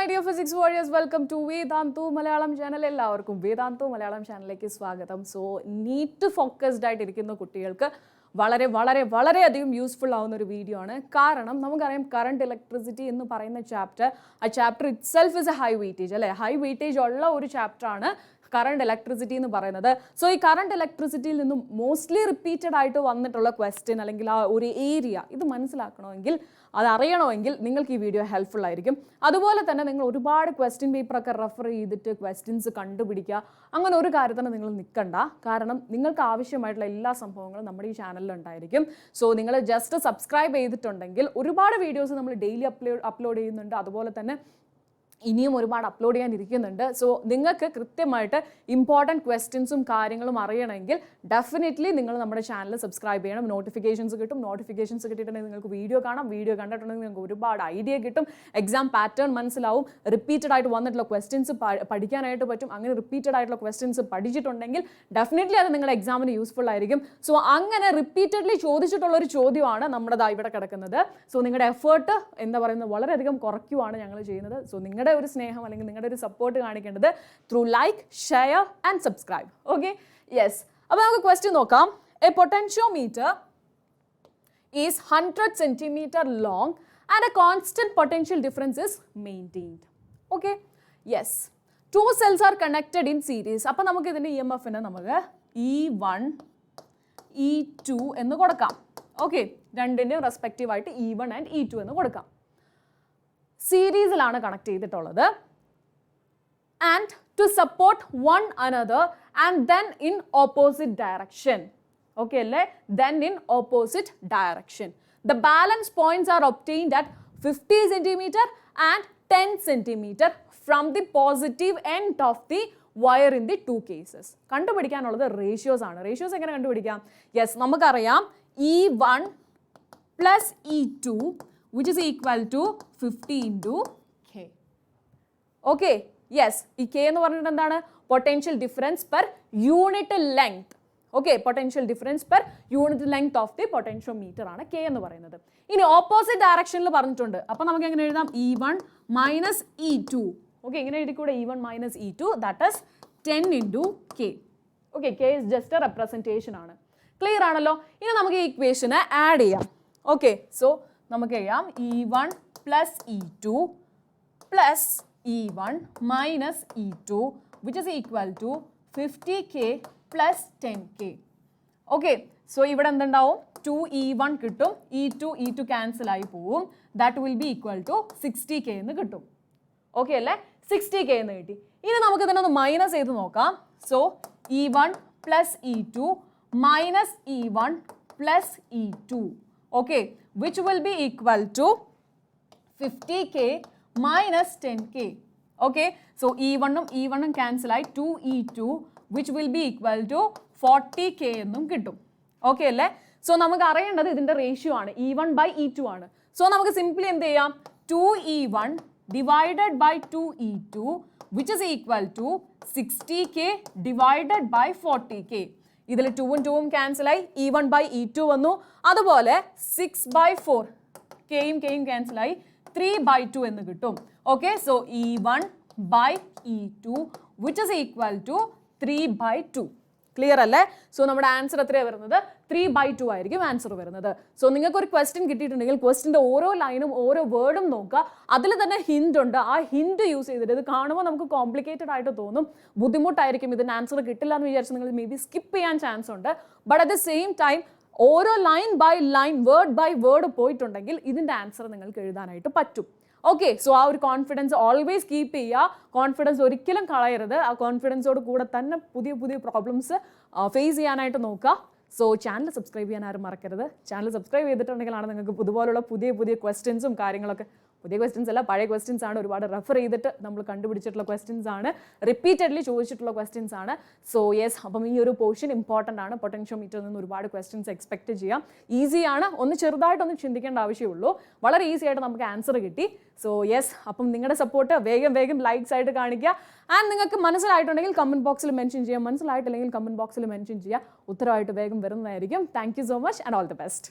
dear physics warriors, welcome to Vedantu Malayalam channel. എല്ലാവർക്കും Vedantu Malayalam ചാനലിലേക്ക് സ്വാഗതം. So NEET focused ആയിട്ടിരിക്കുന്ന കുട്ടികൾക്ക് വളരെ അധികം യൂസ്ഫുൾ ആവുന്ന ഒരു വീഡിയോ ആണ്. കാരണം നമുക്കറിയാം കറണ്ട് ഇലക്ട്രിസിറ്റി എന്ന് പറയുന്ന ചാപ്റ്റർ, ആ chapter it self is A high weightage അല്ലേ, ഹൈ വെയിറ്റേജ് ഉള്ള ഒരു ചാപ്റ്റർ ആണ് കറണ്ട് ഇലക്ട്രിസിറ്റി എന്ന് പറയുന്നത്. സോ ഈ കറണ്ട് ഇലക്ട്രിസിറ്റിയിൽ നിന്നും മോസ്റ്റ്ലി റിപ്പീറ്റഡ് ആയിട്ട് വന്നിട്ടുള്ള ക്വസ്റ്റ്യൻ അല്ലെങ്കിൽ ആ ഒരു ഏരിയ ഇത് മനസ്സിലാക്കണമെങ്കിൽ, അതറിയണമെങ്കിൽ നിങ്ങൾക്ക് ഈ വീഡിയോ ഹെൽപ്ഫുൾ ആയിരിക്കും. അതുപോലെ തന്നെ നിങ്ങൾ ഒരുപാട് ക്വസ്റ്റ്യൻ പേപ്പറൊക്കെ റെഫർ ചെയ്തിട്ട് ക്വസ്റ്റ്യൻസ് കണ്ടുപിടിക്കുക, അങ്ങനെ ഒരു കാര്യത്തിന് നിങ്ങൾ നിൽക്കണ്ട. കാരണം നിങ്ങൾക്ക് ആവശ്യമായിട്ടുള്ള എല്ലാ സംഭവങ്ങളും നമ്മുടെ ഈ ചാനലിൽ ഉണ്ടായിരിക്കും. സോ നിങ്ങൾ ജസ്റ്റ് സബ്സ്ക്രൈബ് ചെയ്തിട്ടുണ്ടെങ്കിൽ ഒരുപാട് വീഡിയോസ് നമ്മൾ ഡെയിലി അപ്ലോഡ് ചെയ്യുന്നുണ്ട്. അതുപോലെ തന്നെ ഇനിയും ഒരുപാട് അപ്ലോഡ് ചെയ്യാനിരിക്കുന്നുണ്ട്. സോ നിങ്ങൾക്ക് കൃത്യമായിട്ട് ഇമ്പോർട്ടൻറ്റ് ക്വസ്റ്റ്യൻസും കാര്യങ്ങളും അറിയണമെങ്കിൽ ഡെഫിനറ്റ്ലി നിങ്ങൾ നമ്മുടെ ചാനൽ സബ്സ്ക്രൈബ് ചെയ്യണം. നോട്ടിഫിക്കേഷൻസ് കിട്ടും. നോട്ടിഫിക്കേഷൻസ് കിട്ടിയിട്ടുണ്ടെങ്കിൽ നിങ്ങൾക്ക് വീഡിയോ കാണാം. വീഡിയോ കണ്ടിട്ടുണ്ടെങ്കിൽ നിങ്ങൾക്ക് ഒരുപാട് ഐഡിയ കിട്ടും. എക്സാം പാറ്റേൺ മനസ്സിലാവും. റിപ്പീറ്റഡ് ആയിട്ട് വന്നിട്ടുള്ള ക്വസ്റ്റ്യൻസ് പഠിക്കാനായിട്ട് പറ്റും. അങ്ങനെ റിപ്പീറ്റഡ് ആയിട്ടുള്ള ക്വസ്റ്റ്യൻസ് പഠിച്ചിട്ടുണ്ടെങ്കിൽ ഡെഫിനറ്റ്ലി അത് നിങ്ങളുടെ എക്സാമിന് യൂസ്ഫുൾ ആയിരിക്കും. സോ അങ്ങനെ റിപ്പീറ്റഡ്ലി ചോദിച്ചിട്ടുള്ള ഒരു ചോദ്യമാണ് നമ്മുടെ ഇവിടെ കിടക്കുന്നത്. സോ നിങ്ങളുടെ എഫേർട്ട് എന്താ പറയുന്നത് വളരെയധികം കുറയ്ക്കുവാണ് ഞങ്ങൾ ചെയ്യുന്നത്. സോ നിങ്ങളുടെ ഒരു സ്നേഹം അല്ലെങ്കിൽ നിങ്ങളുടെ ഒരു സപ്പോർട്ട് കാണിക്കേണ്ടത് through like, share and subscribe. Okay, yes. അപ്പോൾ നമുക്ക് ക്വസ്റ്റ്യൻ നോക്കാം. A potentiometer is 100 centimeter long and a constant potential difference is maintained. Okay, yes. Two cells are connected in series. അപ്പോൾ നമുക്ക് ഇതിന്റെ EMF-നെ നമുക്ക് E1 E2 എന്ന് കൊടുക്കാം. ഓക്കെ, രണ്ടിൻ്റെയും റെസ്പെക്റ്റീവ് ആയിട്ട് E1 ആൻഡ് E2 എന്ന് കൊടുക്കാം. സീരീസിലാണ് കണക്ട് ചെയ്തിട്ടുള്ളത്. And to support one another and then in opposite direction. Okay അല്ലേ, then in opposite direction. The balance points are obtained at 50 centimeter and 10 centimeter from the positive end of the wire in the two cases. കണ്ടുപിടിക്കാനുള്ളത് ratios ആണ്. Ratios എങ്ങനെ കണ്ടുപിടിക്കാം? Yes, നമുക്കറിയാം E1 plus E2 which is equal to 50 into K. Okay, yes. ഈ K എന്ന് പറഞ്ഞിട്ട് എന്താണ്? Potential difference per unit length. Okay, potential difference per unit length of the potentiometer ആണ് K എന്ന് പറയുന്നത്. ഇനി ഓപ്പോസിറ്റ് ഡയറക്ഷനിൽ പറഞ്ഞിട്ടുണ്ട്. അപ്പോൾ നമുക്ക് എങ്ങനെ എഴുതാം? E1 minus E2. ഓക്കെ, ഇങ്ങനെ എഴുതിക്കൂടെ? E1 minus E2 that is 10 into K. Okay, K is just a representation ആണ്. ക്ലിയർ ആണല്ലോ? ഇനി നമുക്ക് ഈ ഇക്വേഷനെ ആഡ് ചെയ്യാം. ഓക്കെ, സോ നമുക്ക് ചെയ്യാം E1 plus E2 plus E1 minus E2 which is equal to 50K plus 10K. Okay, so ഇവിടെ എന്തുണ്ടാവും? 2E1 കിട്ടും, E2 ക്യാൻസൽ ആയി പോവും. That will be equal to 60K എന്ന് കിട്ടും. ഓക്കെ അല്ലേ, 60K എന്ന് കിട്ടി. ഇനി നമുക്ക് ഇതിനൊന്ന് മൈനസ് ചെയ്ത് നോക്കാം. So E1 plus E2 minus E1 plus E2. Okay, which will be equal to 50K minus 10K. Okay, so E1 cancel ആയി 2E2 which will be equal to 40K എന്നും കിട്ടും. ഓക്കെ അല്ലേ? സോ നമുക്ക് അറിയേണ്ടത് ഇതിൻ്റെ ratio ആണ്, E1 by E2 ആണ്. So നമുക്ക് സിംപ്ലി എന്ത് ചെയ്യാം? 2E1 divided by 2E2 which is equal to 60K divided by 40K. ഇതിൽ 2ഉം 2ഉം ക്യാൻസൽ ആയി, E1 by E2 വന്നു. അതുപോലെ 6/4 Kയും ക്യാൻസൽ ആയി 3/2 എന്ന് കിട്ടും. Okay, so E1 by E2 which is equal to 3/2. Clear അല്ലേ? സോ നമ്മുടെ ആൻസർ എത്രയാണ് വരുന്നത്? 3/2 ആയിരിക്കും ആൻസർ വരുന്നത്. സോ നിങ്ങൾക്ക് ഒരു ക്വസ്റ്റ്യൻ കിട്ടിയിട്ടുണ്ടെങ്കിൽ ക്വസ്റ്റിൻ്റെ ഓരോ ലൈനും ഓരോ വേർഡും നോക്കുക. അതിൽ തന്നെ ഹിന്റ് ഉണ്ട്. ആ ഹിന്റ് യൂസ് ചെയ്തിട്ട് ഇത് കാണുമ്പോൾ നമുക്ക് കോംപ്ലിക്കേറ്റഡ് ആയിട്ട് തോന്നും, ബുദ്ധിമുട്ടായിരിക്കും, ഇതിന് ആൻസർ കിട്ടില്ല എന്ന് വിചാരിച്ച് നിങ്ങൾ മേ ബി സ്കിപ്പ് ചെയ്യാൻ ചാൻസ് ഉണ്ട്. But at the same time ഓരോ line by line word by word പോയിട്ടുണ്ടെങ്കിൽ ഇതിൻ്റെ ആൻസർ നിങ്ങൾക്ക് എഴുതാനായിട്ട് പറ്റും. ഓക്കെ, സോ ആ ഒരു കോൺഫിഡൻസ് ഓൾവേസ് കീപ്പ് ചെയ്യുക. കോൺഫിഡൻസ് ഒരിക്കലും കളയരുത്. ആ കോൺഫിഡൻസോട് കൂടെ തന്നെ പുതിയ പ്രോബ്ലംസ് ഫേസ് ചെയ്യാനായിട്ട് നോക്കുക. സോ ചാനൽ സബ്സ്ക്രൈബ് ചെയ്യാൻ ആരും മറക്കരുത്. ചാനൽ സബ്സ്ക്രൈബ് ചെയ്തിട്ടുണ്ടെങ്കിലാണ് നിങ്ങൾക്ക് ഇതുപോലുള്ള പുതിയ ക്വസ്റ്റ്യൻസും കാര്യങ്ങളൊക്കെ, പുതിയ ക്വസ്റ്റ്യൻസ് അല്ല, പഴയ ക്വസ്റ്റ്യൻസ് ആണ്, ഒരുപാട് റെഫർ ചെയ്തിട്ട് നമ്മൾ കണ്ടുപിടിച്ചിട്ടുള്ള ക്വസ്റ്റ്യൻസ് ആണ്, റിപ്പീറ്റഡ്ലി ചോദിച്ചിട്ടുള്ള ക്വസ്റ്റ്യൻസ് ആണ്. സോ യെസ്, അപ്പം ഈ ഒരു പോർഷൻ ഇമ്പോർട്ടൻ്റ് ആണ്. പൊട്ടൻഷ്യോമീറ്ററിൽ നിന്ന് ഒരുപാട് ക്വസ്റ്റ്യൻസ് എക്സ്പെക്ട് ചെയ്യാം. ഈസിയാണ്, ഒന്ന് ചെറുതായിട്ടൊന്ന് ചിന്തിക്കേണ്ട ആവശ്യമുള്ളൂ. വളരെ ഈസി ആയിട്ട് നമുക്ക് ആൻസർ കിട്ടി. സോ യെസ്, അപ്പം നിങ്ങളുടെ സപ്പോർട്ട് വേഗം ലൈക്സ് ആയിട്ട് കാണിക്കുക. ആൻഡ് നിങ്ങൾക്ക് മനസ്സിലായിട്ടുണ്ടെങ്കിൽ കമൻറ്റ് ബോക്സിൽ മെൻഷൻ ചെയ്യാം, മനസ്സിലായിട്ടില്ലെങ്കിൽ കമൻറ്റ് ബോക്സിൽ മെൻഷൻ ചെയ്യുക. ഉത്തരവായിട്ട് വേഗം വരുന്നതായിരിക്കും. Thank you so much and all the best.